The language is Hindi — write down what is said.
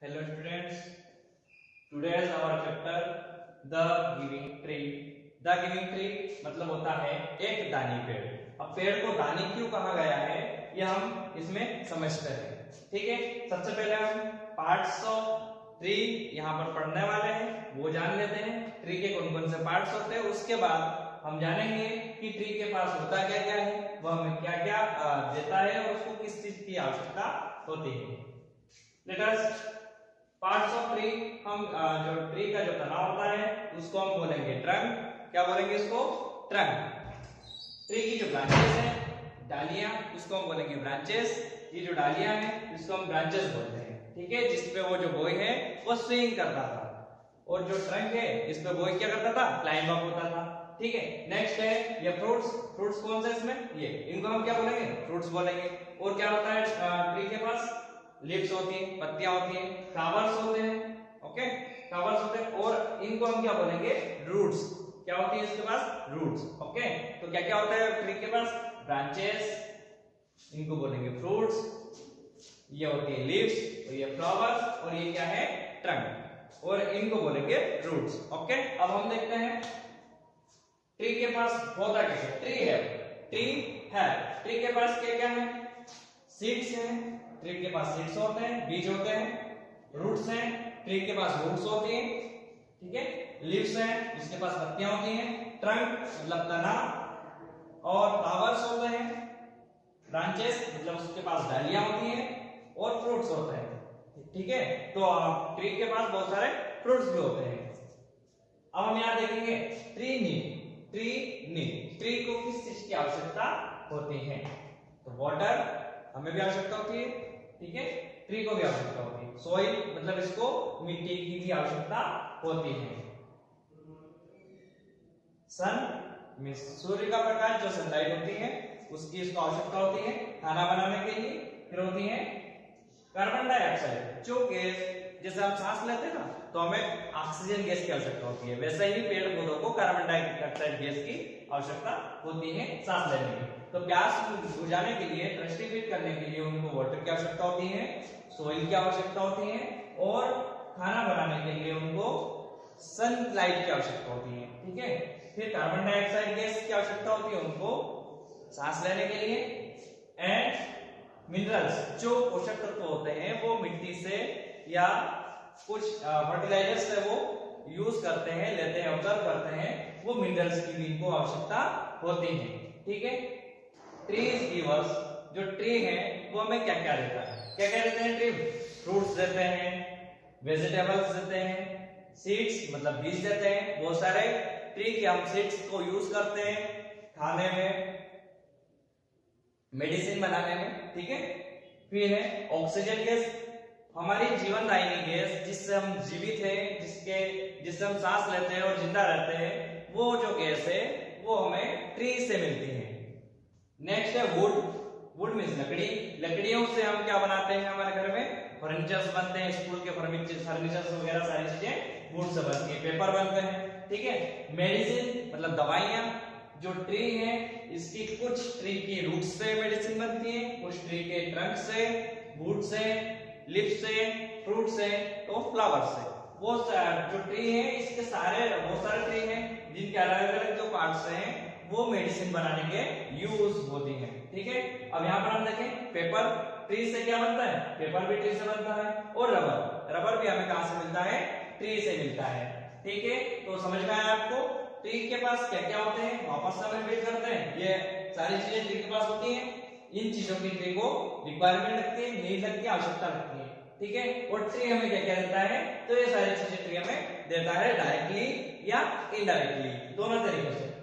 Hello students, today's our chapter the giving tree. The giving tree मतलब होता है एक दानी पेड़। अब पेड़ को दानी क्यों कहा गया है ये हम इसमें समझते हैं। ठीक है, सबसे पहले हम पार्ट्स ऑफ ट्री यहाँ पर पढ़ने वाले हैं, वो जान लेते हैं ट्री के कौन कौन से पार्ट्स होते हैं। उसके बाद हम जानेंगे कि ट्री के पास होता क्या क्या है, वह हमें क्या क्या देता है और उसको किस चीज की आवश्यकता होती है। Let us parts of tree, हम जो ट्री का जो तना होता है उसको हम बोलेंगे ट्रंक। क्या बोलेंगे इसको? ट्रंक। ट्री की जो ब्रांचेस है, डालियां, उसको हम बोलेंगे ब्रांचेस। ये जो डालियां हैं इसको हम ब्रांचेस बोलते हैं। ठीक है, जिसपे वो जो बॉय है वो स्विंग करता था और जो ट्रंक है इस पे बॉय क्या करता था? क्लाइंब अप होता था। ठीक है, नेक्स्ट है ये फ्रूट्स। फ्रूट्स कौन से इसमें? ये, इनको हम क्या बोलेंगे? फ्रूट्स बोलेंगे। और क्या होता है ट्री के पास? लीव्स होती है, पत्तियां होती हैं, फ्लावर्स होते हैं। ओके, फ्लावर्स होते हैं और इनको हम क्या बोलेंगे? रूट्स। क्या होती है इसके पास? रूट्स। ओके, तो क्या क्या होता है ट्री के पास? ब्रांचेस, इनको बोलेंगे फ्रूट्स, ये होती है लीव्स और ये फ्लावर्स और ये क्या है? ट्रंक, और इनको बोलेंगे रूट्स। ओके, अब हम देखते हैं ट्री के पास होता क्या है। ट्री है, ट्री के पास क्या क्या है? सीड्स हैं, ट्री के पास सीड्स होते हैं, बीज होते हैं। रूट्स हैं, ट्री के पास रूट्स होती हैं। ठीक है, लीव्स हैं, इसके पास पत्तियां होती हैं। ट्रंक मतलब तना, और फ्लावर्स होते हैं। ब्रांचेस मतलब उसके पास डालियां होती हैं और फ्रूट्स होते हैं। ठीक है, तो ट्री के पास बहुत सारे फ्रूट्स भी होते हैं। अब हम यहाँ देखेंगे ट्री नीड। ट्री को किस चीज की आवश्यकता होती है? तो वाटर हमें भी आवश्यकता होती है। ठीक है, ट्री को भी आवश्यकता होती है। सॉइल मतलब इसको मिट्टी की भी आवश्यकता होती है। सन मींस सूर्य का प्रकाश, जो सनलाइट होती है उसकी इसको आवश्यकता होती है खाना बनाने के लिए। फिर होती है कार्बन डाइऑक्साइड, जो गैस, जैसे हम सांस लेते हैं ना तो हमें ऑक्सीजन गैस की आवश्यकता होती है, वैसे ही पेड़ पौधों को कार्बन डाइऑक्साइड गैस की आवश्यकता होती है सांस लेने की। तो प्यास बुझाने के लिए, थर्स्टी फील करने के लिए उनको वाटर की आवश्यकता होती है, सोइल की आवश्यकता होती है, और खाना बनाने के लिए उनको सनलाइट की आवश्यकता होती है। ठीक है, फिर कार्बन डाइऑक्साइड गैस की आवश्यकता होती है उनको सांस लेने के लिए। एंड मिनरल्स, जो पोषक तत्व होते हैं वो मिट्टी से या कुछ फर्टिलाइजर से वो यूज करते हैं, लेते हैं, ऑब्जर्व करते हैं, वो मिनरल्स की भी इनको आवश्यकता होती है। ठीक है, ट्रीज गिव अस, जो ट्री है वो हमें क्या क्या देता है? क्या क्या देते हैं ट्री? फ्रूट्स देते हैं, वेजिटेबल्स देते हैं, सीड्स मतलब बीज देते हैं बहुत सारे। ट्री के हम सीड्स को यूज करते हैं खाने में, मेडिसिन बनाने में। ठीक है, फिर है ऑक्सीजन गैस, हमारी जीवनदायिनी गैस, जिससे हम जीवित हैं, जिससे हम सांस लेते हैं और जिंदा रहते हैं, वो जो गैस है वो हमें ट्री से मिलती है। नेक्स्ट है वुड। वुड मीन्स लकड़ी। लकड़ियों से हम क्या बनाते हैं? हमारे घर में फर्नीचर्स बनते हैं, स्कूल के फर्नीचर्स वगैरह सारी चीजें वुड से बनती है। पेपर बनते हैं। ठीक है, मेडिसिन मतलब दवाइयां, जो ट्री है इसकी कुछ ट्री की रूट से मेडिसिन बनती है, कुछ ट्री के ट्रंक से, वुड से, लिप से, फ्रूट से, तो फ्लावर से। वो जो ट्री है इसके बहुत सारे ट्री हैं जिनके अलग अलग जो पार्ट्स हैं वो मेडिसिन बनाने के यूज होती है। ठीक है, अब यहाँ पर हम देखें पेपर, ट्री से क्या बनता है? पेपर भी ट्री से बनता है। और रबर भी हमें कहां से मिलता है? ट्री से मिलता है। ठीक है, तो समझ में आया आपको ट्री के पास क्या क्या होते हैं? वापस से हम रिपीट करते हैं, ये सारी चीजें ट्री के पास होती हैं। इन चीजों की ट्री को रिक्वायरमेंट लगती है, नीड लगती है, आवश्यकता लगती है। ठीक है, और ट्री हमें क्या क्या देता है? तो ये सारी चीजें ट्री हमें देता है डायरेक्टली या इनडायरेक्टली, दोनों तरीके से।